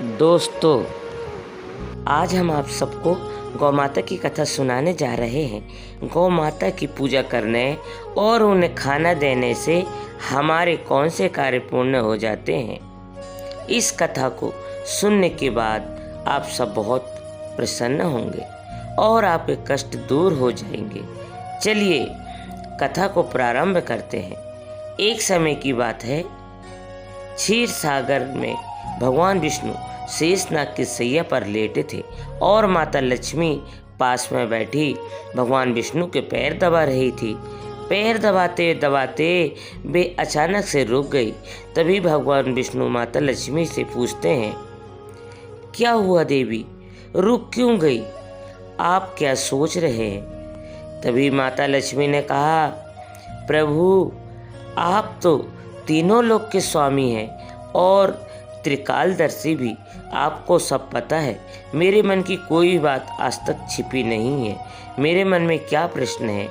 दोस्तों, आज हम आप सबको गौ माता की कथा सुनाने जा रहे हैं। गौ माता की पूजा करने और उन्हें खाना देने से हमारे कौन से कार्य पूर्ण हो जाते हैं। इस कथा को सुनने के बाद आप सब बहुत प्रसन्न होंगे और आपके कष्ट दूर हो जाएंगे। चलिए कथा को प्रारंभ करते हैं। एक समय की बात है, क्षीर सागर में भगवान विष्णु शेषनाग की सैया पर लेटे थे और माता लक्ष्मी पास में बैठी भगवान विष्णु के पैर दबा रही थी। पैर दबाते दबाते वे अचानक से रुक गई। तभी भगवान विष्णु माता लक्ष्मी से पूछते हैं, क्या हुआ देवी, रुक क्यों गई? आप क्या सोच रहे हैं? तभी माता लक्ष्मी ने कहा, प्रभु आप तो तीनों लोक के स्वामी हैं और त्रिकालदर्शी भी। आपको सब पता है। मेरे मन की कोई बात आज तक छिपी नहीं है। मेरे मन में क्या प्रश्न है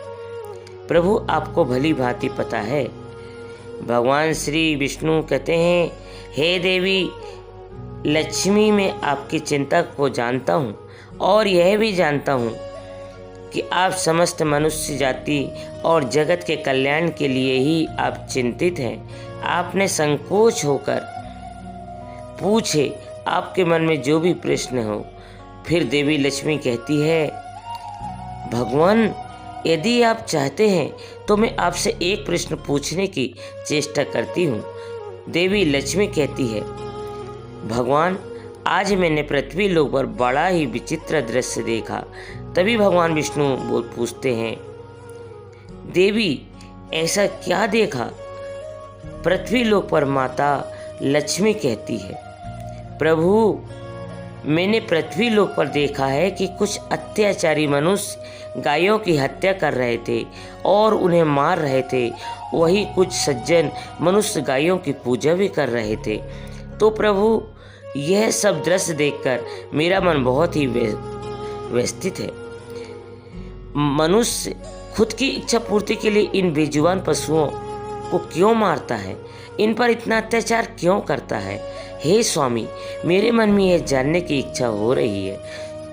प्रभु, आपको भली भांति पता है। भगवान श्री विष्णु कहते हैं, हे देवी लक्ष्मी, मैं आपकी चिंता को जानता हूँ और यह भी जानता हूँ कि आप समस्त मनुष्य जाति और जगत के कल्याण के लिए ही आप चिंतित हैं। आपने संकोच होकर पूछे आपके मन में जो भी प्रश्न हो। फिर देवी लक्ष्मी कहती है, भगवान यदि आप चाहते हैं तो मैं आपसे एक प्रश्न पूछने की चेष्टा करती हूँ। देवी लक्ष्मी कहती है, भगवान आज मैंने पृथ्वी लोक पर बड़ा ही विचित्र दृश्य देखा। तभी भगवान विष्णु पूछते हैं, देवी ऐसा क्या देखा? पृथ्वी लोक पर माता लक्ष्मी कहती है, प्रभु मैंने पृथ्वी लोक पर देखा है कि कुछ अत्याचारी मनुष्य गायों की हत्या कर रहे थे और उन्हें मार रहे थे। वही कुछ सज्जन मनुष्य गायों की पूजा भी कर रहे थे। तो प्रभु यह सब दृश्य देखकर मेरा मन बहुत ही व्यथित है। मनुष्य खुद की इच्छा पूर्ति के लिए इन बेजुबान पशुओं को क्यों मारता है? इन पर इतना अत्याचार क्यों करता है? हे स्वामी, मेरे मन में यह जानने की इच्छा हो रही है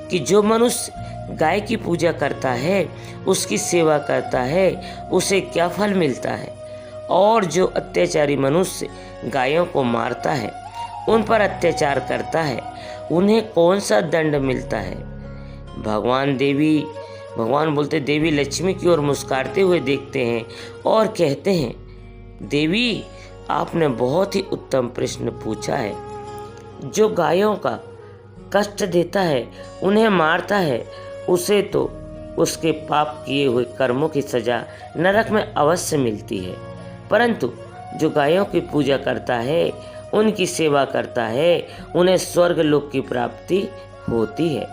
कि जो मनुष्य गाय की पूजा करता है, उसकी सेवा करता है, उसे क्या फल मिलता है, और जो अत्याचारी मनुष्य गायों को मारता है, उन पर अत्याचार करता है, उन्हें कौन सा दंड मिलता है? भगवान बोलते देवी लक्ष्मी की ओर मुस्कुराते हुए देखते हैं और कहते हैं, देवी आपने बहुत ही उत्तम प्रश्न पूछा है। जो गायों का कष्ट देता है, उन्हें मारता है, उसे तो उसके पाप किए हुए कर्मों की सजा नरक में अवश्य मिलती है। परंतु जो गायों की पूजा करता है, उनकी सेवा करता है, उन्हें स्वर्ग लोक की प्राप्ति होती है।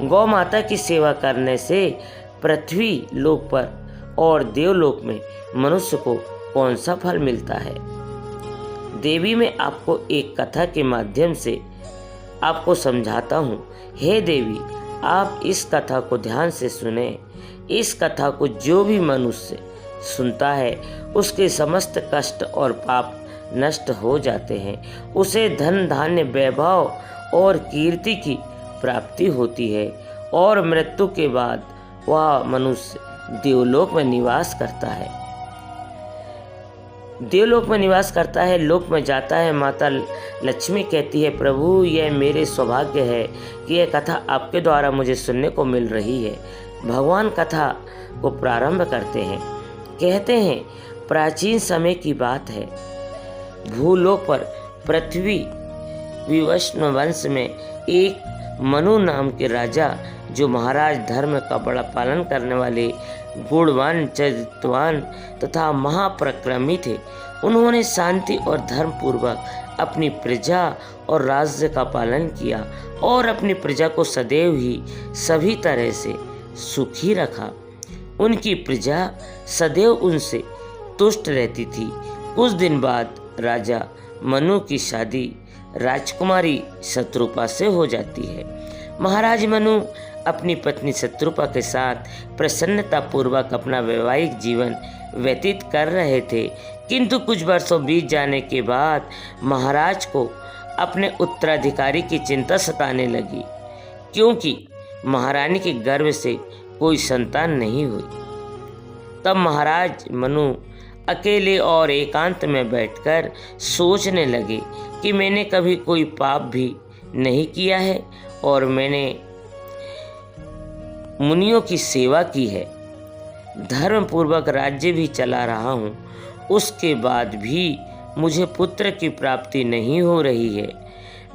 गौ माता की सेवा करने से पृथ्वी लोक पर और देवलोक में मनुष्य को कौन सा फल मिलता है? देवी मैं आपको एक कथा के माध्यम से आपको समझाता हूँ। हे देवी, आप इस कथा को ध्यान से सुने। इस कथा को जो भी मनुष्य सुनता है, उसके समस्त कष्ट और पाप नष्ट हो जाते हैं। उसे धन धान्य वैभव और कीर्ति की प्राप्ति होती है और मृत्यु के बाद वह मनुष्य देवलोक में निवास करता है। देवलोक में निवास करता है, लोक में जाता है। माता लक्ष्मी कहती है, प्रभु यह मेरे सौभाग्य है कि यह कथा आपके द्वारा मुझे सुनने को मिल रही है। भगवान कथा को प्रारंभ करते हैं। कहते हैं, प्राचीन समय की बात है, भूलोक पर पृथ्वी विवस्वान वंश में एक मनु नाम के राजा, जो महाराज धर्म का बड़ा पालन करने वाले गुणवान, चरित्रवान तथा महापराक्रमी थे। उन्होंने शांति और धर्म पूर्वक अपनी प्रजा और राज्य का पालन किया और अपनी प्रजा को सदैव ही सभी तरह से सुखी रखा। उनकी प्रजा सदैव उनसे तुष्ट रहती थी। कुछ दिन बाद राजा मनु की शादी राजकुमारी शत्रुपा से हो जाती है। महाराज मनु अपनी पत्नी शत्रुपा के साथ प्रसन्नता पूर्वक अपना वैवाहिक जीवन व्यतीत कर रहे थे, किंतु कुछ वर्षों बीत जाने के बाद महाराज को अपने उत्तराधिकारी की चिंता सताने लगी, क्योंकि महारानी के गर्भ से कोई संतान नहीं हुई। तब महाराज मनु अकेले और एकांत में बैठकर सोचने लगे कि मैंने कभी कोई पाप भी नहीं किया है और मैंने मुनियों की सेवा की है, धर्मपूर्वक राज्य भी चला रहा हूँ, उसके बाद भी मुझे पुत्र की प्राप्ति नहीं हो रही है।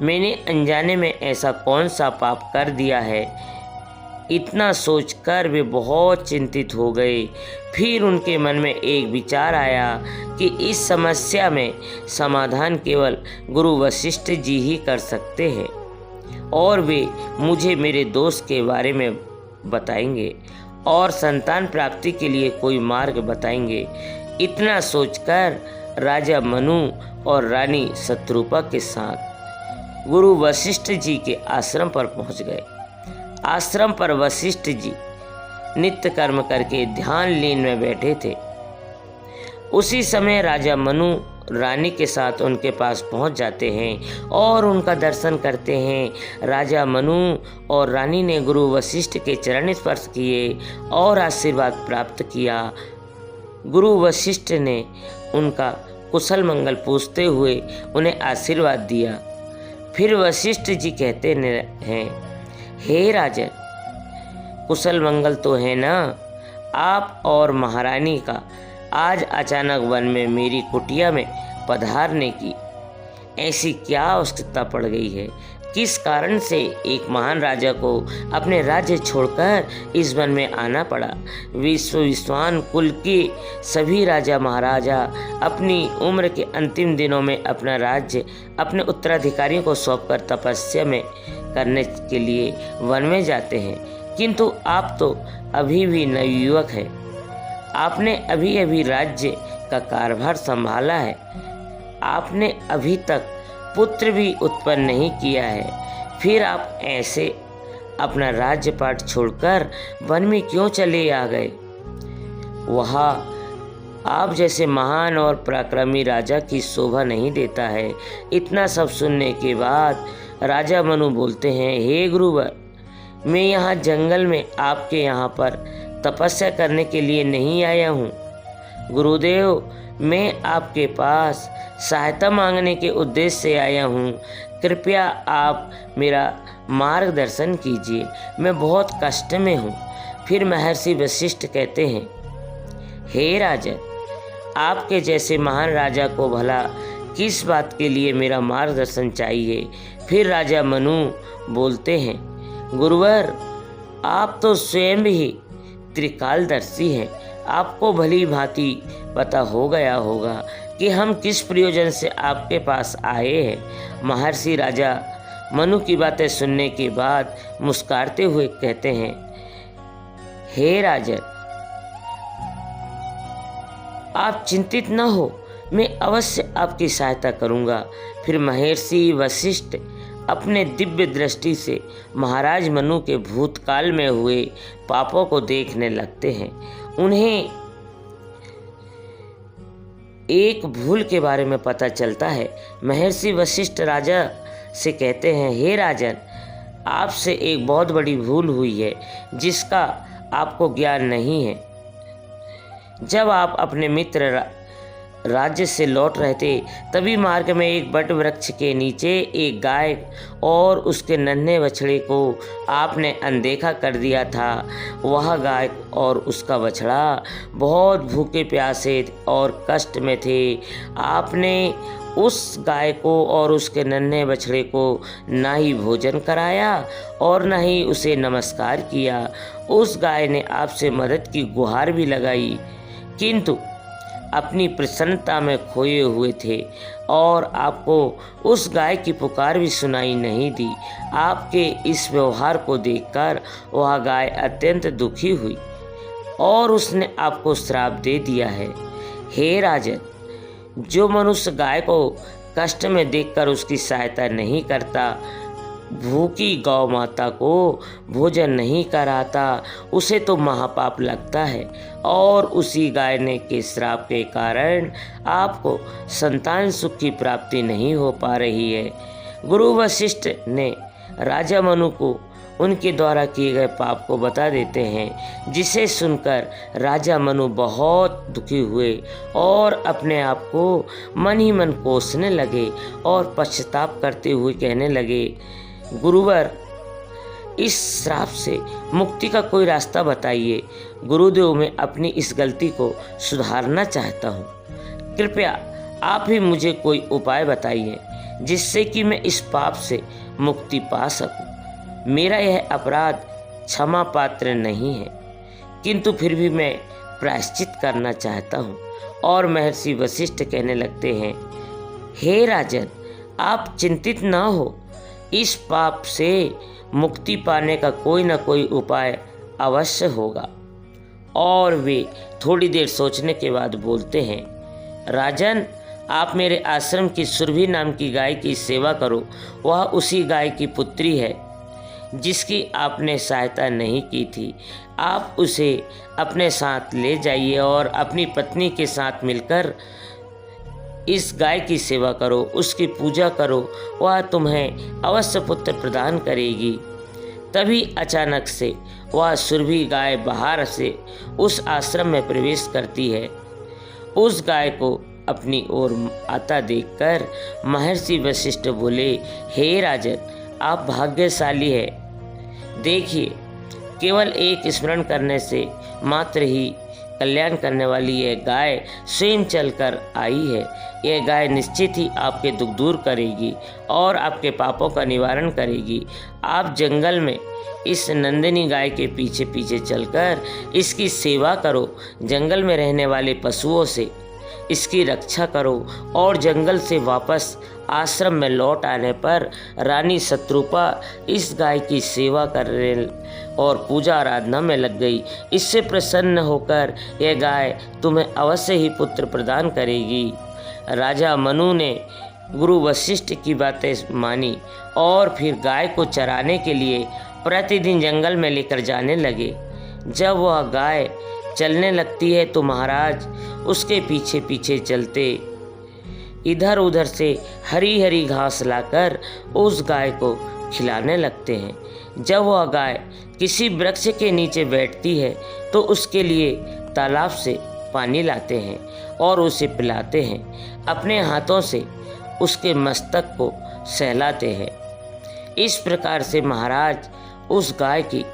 मैंने अनजाने में ऐसा कौन सा पाप कर दिया है। इतना सोचकर वे बहुत चिंतित हो गए। फिर उनके मन में एक विचार आया कि इस समस्या में समाधान केवल गुरु वशिष्ठ जी ही कर सकते हैं और वे मुझे मेरे दोस्त के बारे में बताएंगे और संतान प्राप्ति के लिए कोई मार्ग बताएंगे। इतना सोचकर राजा मनु और रानी शत्रुपा के साथ गुरु वशिष्ठ जी के आश्रम पर पहुंच गए। आश्रम पर वशिष्ठ जी नित्य कर्म करके ध्यान लीन में बैठे थे। उसी समय राजा मनु रानी के साथ उनके पास पहुंच जाते हैं और उनका दर्शन करते हैं। राजा मनु और रानी ने गुरु वशिष्ठ के चरण स्पर्श किए और आशीर्वाद प्राप्त किया। गुरु वशिष्ठ ने उनका कुशल मंगल पूछते हुए उन्हें आशीर्वाद दिया। फिर वशिष्ठ जी कहते हैं, हे राजन, कुशल मंगल तो है ना? आप और महारानी का आज अचानक वन में मेरी कुटिया में पधारने की ऐसी क्या आवश्यकता पड़ गई है? किस कारण से एक महान राजा को अपने राज्य छोड़कर इस वन में आना पड़ा? विश्वान कुल के सभी राजा महाराजा अपनी उम्र के अंतिम दिनों में अपना राज्य अपने उत्तराधिकारियों को सौंपकर तपस्या में करने के लिए वन में जाते हैं, किंतु आप तो अभी भी नवयुवक हैं। आपने अभी अभी राज्य का कारभार संभाला है। आपने अभी तक पुत्र भी उत्पन्न नहीं किया है, फिर आप ऐसे अपना राज्यपाट छोड़कर वन में क्यों चले आ गए? वहाँ आप जैसे महान और पराक्रमी राजा की शोभा नहीं देता है। इतना सब सुनने के बाद राजा मनु बोलते हैं, हे गुरुवर, मैं यहाँ जंगल में आपके यहाँ पर तपस्या करने के लिए नहीं आया हूँ। गुरुदेव, मैं आपके पास सहायता मांगने के उद्देश्य से आया हूँ। कृपया आप मेरा मार्गदर्शन कीजिए, मैं बहुत कष्ट में हूँ। फिर महर्षि वशिष्ठ कहते हैं, हे राजा, आपके जैसे महान राजा को भला किस बात के लिए मेरा मार्गदर्शन चाहिए? फिर राजा मनु बोलते हैं, गुरुवर, आप तो स्वयं ही त्रिकालदर्शी हैं। आपको भली भांति पता हो गया होगा कि हम किस प्रयोजन से आपके पास आए हैं। महर्षि राजा मनु की बातें सुनने के बाद मुस्कुराते हुए कहते हैं, हे राजन, आप चिंतित न हो, मैं अवश्य आपकी सहायता करूंगा। फिर महर्षि वशिष्ठ अपने दिव्य दृष्टि से महाराज मनु के भूतकाल में हुए पापों को देखने लगते हैं। उन्हें एक भूल के बारे में पता चलता है। महर्षि वशिष्ठ राजा से कहते हैं, हे राजन, आपसे एक बहुत बड़ी भूल हुई है जिसका आपको ज्ञान नहीं है। जब आप अपने मित्र राज्य से लौट रहे थे, तभी मार्ग में एक बट वृक्ष के नीचे एक गाय और उसके नन्हे बछड़े को आपने अनदेखा कर दिया था। वह गाय और उसका बछड़ा बहुत भूखे प्यासे और कष्ट में थे। आपने उस गाय को और उसके नन्हे बछड़े को ना ही भोजन कराया और ना ही उसे नमस्कार किया। उस गाय ने आपसे मदद की गुहार भी लगाई, किंतु अपनी प्रसन्नता में खोए हुए थे और आपको उस गाय की पुकार भी सुनाई नहीं दी। आपके इस व्यवहार को देखकर वह गाय अत्यंत दुखी हुई और उसने आपको श्राप दे दिया है। हे राजन, जो मनुष्य गाय को कष्ट में देखकर उसकी सहायता नहीं करता, भूखी गौ माता को भोजन नहीं कराता, उसे तो महापाप लगता है और उसी गाय ने के श्राप के कारण आपको संतान सुख की प्राप्ति नहीं हो पा रही है। गुरु वशिष्ठ ने राजा मनु को उनके द्वारा किए गए पाप को बता देते हैं, जिसे सुनकर राजा मनु बहुत दुखी हुए और अपने आप को मन ही मन कोसने लगे और पश्चाताप करते हुए कहने लगे, गुरुवर, इस श्राप से मुक्ति का कोई रास्ता बताइए। गुरुदेव, मैं अपनी इस गलती को सुधारना चाहता हूँ। कृपया आप ही मुझे कोई उपाय बताइए जिससे कि मैं इस पाप से मुक्ति पा सकूं। मेरा यह अपराध क्षमा पात्र नहीं है, किंतु फिर भी मैं प्रायश्चित करना चाहता हूँ। और महर्षि वशिष्ठ कहने लगते हैं, हे राजन, आप चिंतित न हो, इस पाप से मुक्ति पाने का कोई न कोई उपाय अवश्य होगा। और वे थोड़ी देर सोचने के बाद बोलते हैं, राजन, आप मेरे आश्रम की सुरभि नाम की गाय की सेवा करो। वह उसी गाय की पुत्री है जिसकी आपने सहायता नहीं की थी। आप उसे अपने साथ ले जाइए और अपनी पत्नी के साथ मिलकर इस गाय की सेवा करो, उसकी पूजा करो, वह तुम्हें अवश्य पुत्र प्रदान करेगी। तभी अचानक से वह सुरभि गाय बाहर से उस आश्रम में प्रवेश करती है। उस गाय को अपनी ओर आता देखकर महर्षि वशिष्ठ बोले, हे राजन, आप भाग्यशाली है। देखिए, केवल एक स्मरण करने से मात्र ही कल्याण करने वाली यह गाय स्वयं चलकर आई है। यह गाय निश्चित ही आपके दुख दूर करेगी और आपके पापों का निवारण करेगी। आप जंगल में इस नंदिनी गाय के पीछे पीछे चलकर इसकी सेवा करो। जंगल में रहने वाले पशुओं से इसकी रक्षा करो और जंगल से वापस आश्रम में लौट आने पर रानी शत्रुपा इस गाय की सेवा करने और पूजा आराधना में लग गई। इससे प्रसन्न होकर यह गाय तुम्हें अवश्य ही पुत्र प्रदान करेगी। राजा मनु ने गुरु वशिष्ठ की बातें मानी और फिर गाय को चराने के लिए प्रतिदिन जंगल में लेकर जाने लगे। जब वह गाय चलने लगती है तो महाराज उसके पीछे पीछे चलते इधर उधर से हरी हरी घास लाकर उस गाय को खिलाने लगते हैं। जब वह गाय किसी वृक्ष के नीचे बैठती है तो उसके लिए तालाब से पानी लाते हैं और उसे पिलाते हैं। अपने हाथों से उसके मस्तक को सहलाते हैं। इस प्रकार से महाराज उस गाय की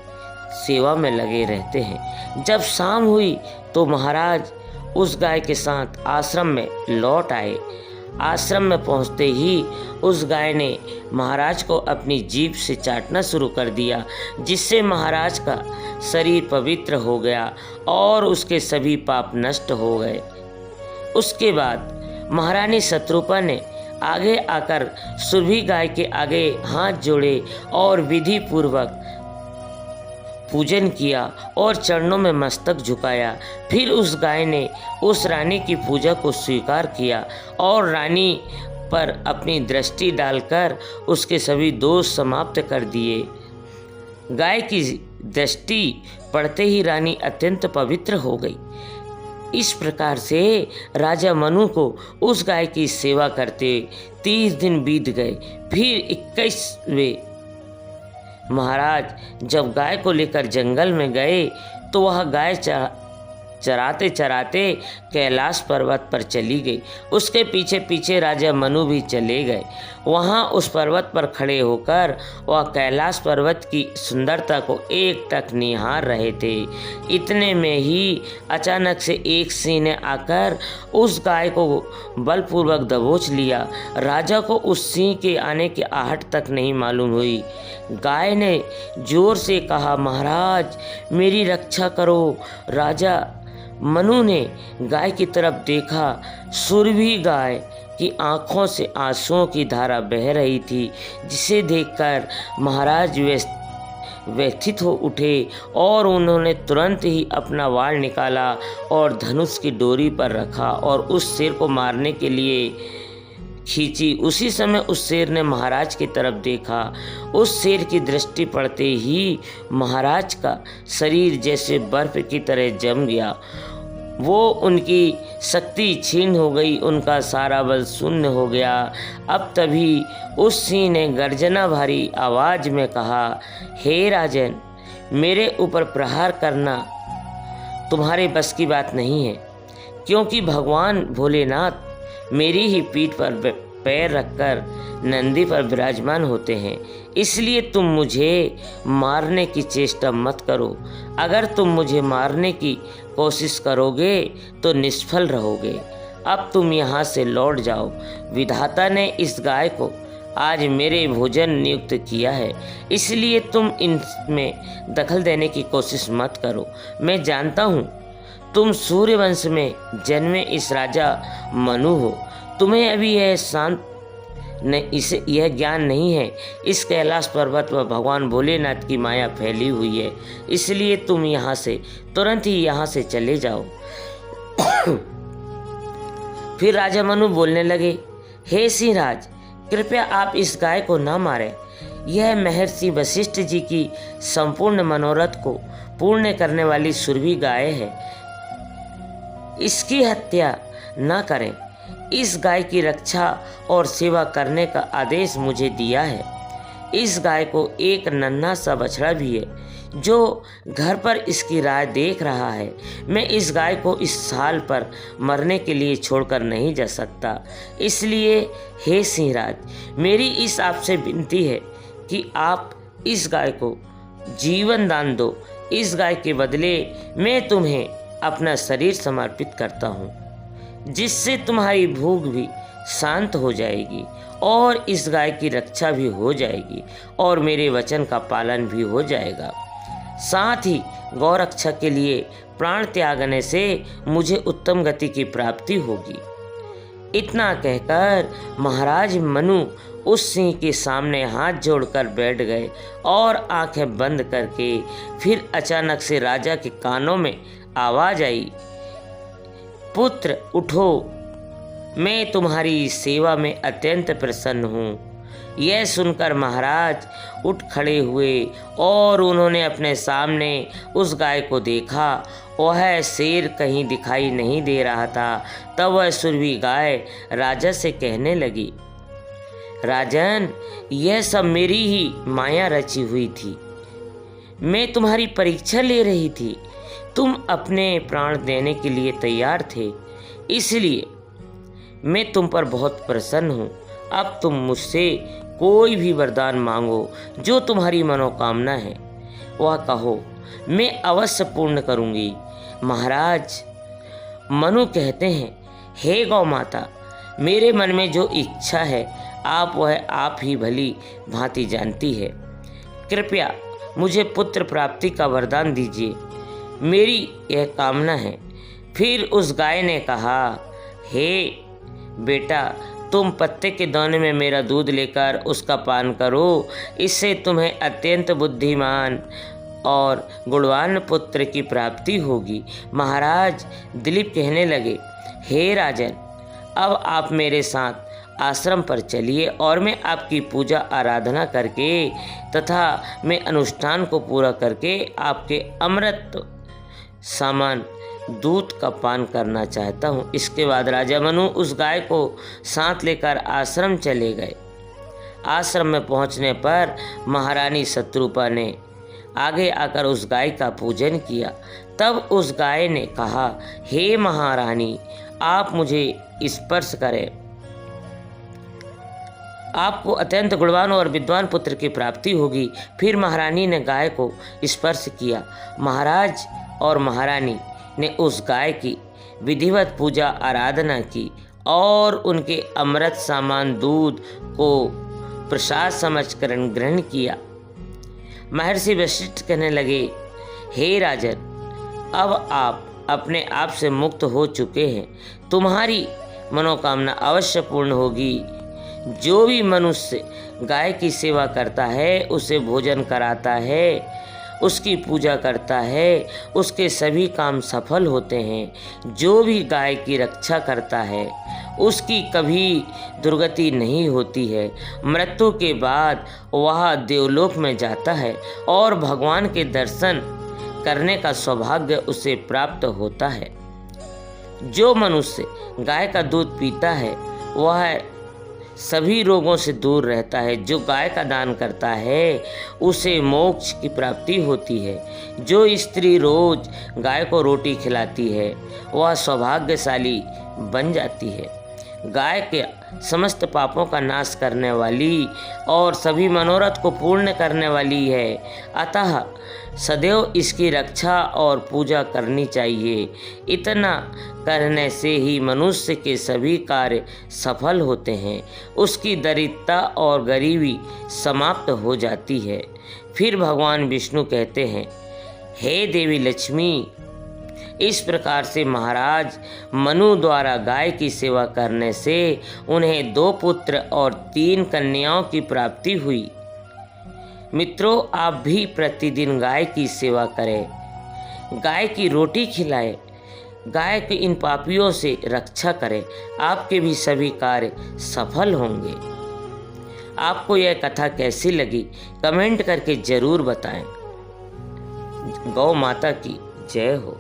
सेवा में लगे रहते हैं। जब शाम हुई तो महाराज उस गाय के साथ आश्रम में लौट आए। आश्रम में पहुंचते ही उस गाय ने महाराज को अपनी जीभ से चाटना शुरू कर दिया, जिससे महाराज का शरीर पवित्र हो गया और उसके सभी पाप नष्ट हो गए। उसके बाद महारानी शत्रुपा ने आगे आकर सुरभि गाय के आगे हाथ जोड़े और विधि पूर्वक पूजन किया और चरणों में मस्तक झुकाया। फिर उस गाय ने उस रानी की पूजा को स्वीकार किया और रानी पर अपनी दृष्टि डालकर उसके सभी दोष समाप्त कर दिए। गाय की दृष्टि पड़ते ही रानी अत्यंत पवित्र हो गई। इस प्रकार से राजा मनु को उस गाय की सेवा करते 30 दिन बीत गए। फिर 21वें महाराज जब गाय को लेकर जंगल में गए तो वह गाय चराते चराते कैलाश पर्वत पर चली गई। उसके पीछे पीछे राजा मनु भी चले गए। वहाँ उस पर्वत पर खड़े होकर वह कैलाश पर्वत की सुंदरता को एकटक निहार रहे थे। इतने में ही अचानक से एक सिंह ने आकर उस गाय को बलपूर्वक दबोच लिया। राजा को उस सिंह के आने की आहट तक नहीं मालूम हुई। गाय ने जोर से कहा, महाराज मेरी रक्षा करो। राजा मनु ने गाय की तरफ देखा। सुरभि गाय की आंखों से आंसुओं की धारा बह रही थी, जिसे देखकर महाराज व्यथित हो उठे और उन्होंने तुरंत ही अपना वाल निकाला और धनुष की डोरी पर रखा और उस शेर को मारने के लिए खींची। उसी समय उस शेर ने महाराज की तरफ देखा। उस शेर की दृष्टि पड़ते ही महाराज का शरीर जैसे बर्फ की तरह जम गया वो उनकी शक्ति छीन हो गई, उनका सारा बल शून्य हो गया। अब तभी उस सिंह ने गर्जना भरी आवाज़ में कहा, हे राजन, मेरे ऊपर प्रहार करना तुम्हारे बस की बात नहीं है, क्योंकि भगवान भोलेनाथ मेरी ही पीठ पर पैर रखकर नंदी पर विराजमान होते हैं, इसलिए तुम मुझे मारने की चेष्टा मत करो। अगर तुम मुझे मारने की कोशिश करोगे तो निष्फल रहोगे। अब तुम यहाँ से लौट जाओ। विधाता ने इस गाय को आज मेरे भोजन नियुक्त किया है, इसलिए तुम इनमें दखल देने की कोशिश मत करो। मैं जानता हूँ तुम सूर्यवंश में जन्मे इस राजा मनु हो। तुम्हें अभी यह ज्ञान नहीं है, इस कैलाश पर्वत पर भगवान भोलेनाथ की माया फैली हुई है, इसलिए तुम यहाँ से तुरंत ही यहाँ से चले जाओ। फिर राजा मनु बोलने लगे, हे सिंहराज, कृपया आप इस गाय को न मारें। यह महर्षि वशिष्ठ जी की संपूर्ण मनोरथ को पूर्ण करने वाली सुरभि गाय है, इसकी हत्या न करें। इस गाय की रक्षा और सेवा करने का आदेश मुझे दिया है। इस गाय को एक नन्हा सा बछड़ा भी है जो घर पर इसकी राह देख रहा है। मैं इस गाय को इस साल पर मरने के लिए छोड़कर नहीं जा सकता, इसलिए हे सिंहराज, मेरी इस आपसे विनती है कि आप इस गाय को जीवन दान दो। इस गाय के बदले मैं तुम्हें अपना शरीर समर्पित करता हूँ, जिससे तुम्हारी भूख भी शांत हो जाएगी और इस गाय की रक्षा भी हो जाएगी और मेरे वचन का पालन भी हो जाएगा। साथ ही गौरक्षा के लिए प्राण त्यागने से मुझे उत्तम गति की प्राप्ति होगी। इतना कहकर महाराज मनु उस सिंह के सामने हाथ जोड़कर बैठ गए और आंखें बंद करके फिर अचानक से राजा के कानों में आवाज आई, पुत्र उठो, मैं तुम्हारी सेवा में अत्यंत प्रसन्न हूँ। यह सुनकर महाराज उठ खड़े हुए और उन्होंने अपने सामने उस गाय को देखा। वह शेर कहीं दिखाई नहीं दे रहा था। तब वह सुरभि गाय राजा से कहने लगी, राजन, यह सब मेरी ही माया रची हुई थी। मैं तुम्हारी परीक्षा ले रही थी। तुम अपने प्राण देने के लिए तैयार थे, इसलिए मैं तुम पर बहुत प्रसन्न हूँ। अब तुम मुझसे कोई भी वरदान मांगो, जो तुम्हारी मनोकामना है वह कहो, मैं अवश्य पूर्ण करूँगी। महाराज मनु कहते हैं, हे गौ माता, मेरे मन में जो इच्छा है वह आप ही भली भांति जानती है। कृपया मुझे पुत्र प्राप्ति का वरदान दीजिए, मेरी यह कामना है। फिर उस गाय ने कहा, हे बेटा, तुम पत्ते के दाने में मेरा दूध लेकर उसका पान करो, इससे तुम्हें अत्यंत बुद्धिमान और गुणवान पुत्र की प्राप्ति होगी। महाराज दिलीप कहने लगे, हे राजन, अब आप मेरे साथ आश्रम पर चलिए और मैं आपकी पूजा आराधना करके तथा मैं अनुष्ठान को पूरा करके आपके अमृत सामान दूध का पान करना चाहता हूँ। इसके बाद राजा मनु उस गाय को साथ लेकर आश्रम चले गए। आश्रम में पहुँचने पर महारानी शत्रुपा ने आगे आकर उस गाय का पूजन किया। तब उस गाय ने कहा, हे महारानी, आप मुझे स्पर्श करें, आपको अत्यंत गुणवान और विद्वान पुत्र की प्राप्ति होगी। फिर महारानी ने गाय को स्पर्श किया। महाराज और महारानी ने उस गाय की विधिवत पूजा आराधना की और उनके अमृत सामान दूध को प्रसाद समझकर ग्रहण किया। महर्षि वशिष्ठ कहने लगे, हे राजन, अब आप अपने आप से मुक्त हो चुके हैं। तुम्हारी मनोकामना अवश्य पूर्ण होगी। जो भी मनुष्य गाय की सेवा करता है, उसे भोजन कराता है, उसकी पूजा करता है, उसके सभी काम सफल होते हैं। जो भी गाय की रक्षा करता है, उसकी कभी दुर्गति नहीं होती है। मृत्यु के बाद वह देवलोक में जाता है और भगवान के दर्शन करने का सौभाग्य उसे प्राप्त होता है। जो मनुष्य गाय का दूध पीता है वह सभी रोगों से दूर रहता है। जो गाय का दान करता है उसे मोक्ष की प्राप्ति होती है। जो स्त्री रोज गाय को रोटी खिलाती है वह सौभाग्यशाली बन जाती है। गाय के समस्त पापों का नाश करने वाली और सभी मनोरथ को पूर्ण करने वाली है, अतः सदैव इसकी रक्षा और पूजा करनी चाहिए। इतना करने से ही मनुष्य के सभी कार्य सफल होते हैं, उसकी दरिद्रता और गरीबी समाप्त हो जाती है। फिर भगवान विष्णु कहते हैं, हे देवी लक्ष्मी, इस प्रकार से महाराज मनु द्वारा गाय की सेवा करने से उन्हें 2 पुत्र और 3 कन्याओं की प्राप्ति हुई। मित्रों, आप भी प्रतिदिन गाय की सेवा करें, गाय की रोटी खिलाएं, गाय के इन पापियों से रक्षा करें, आपके भी सभी कार्य सफल होंगे। आपको यह कथा कैसी लगी कमेंट करके जरूर बताएं। गौ माता की जय हो।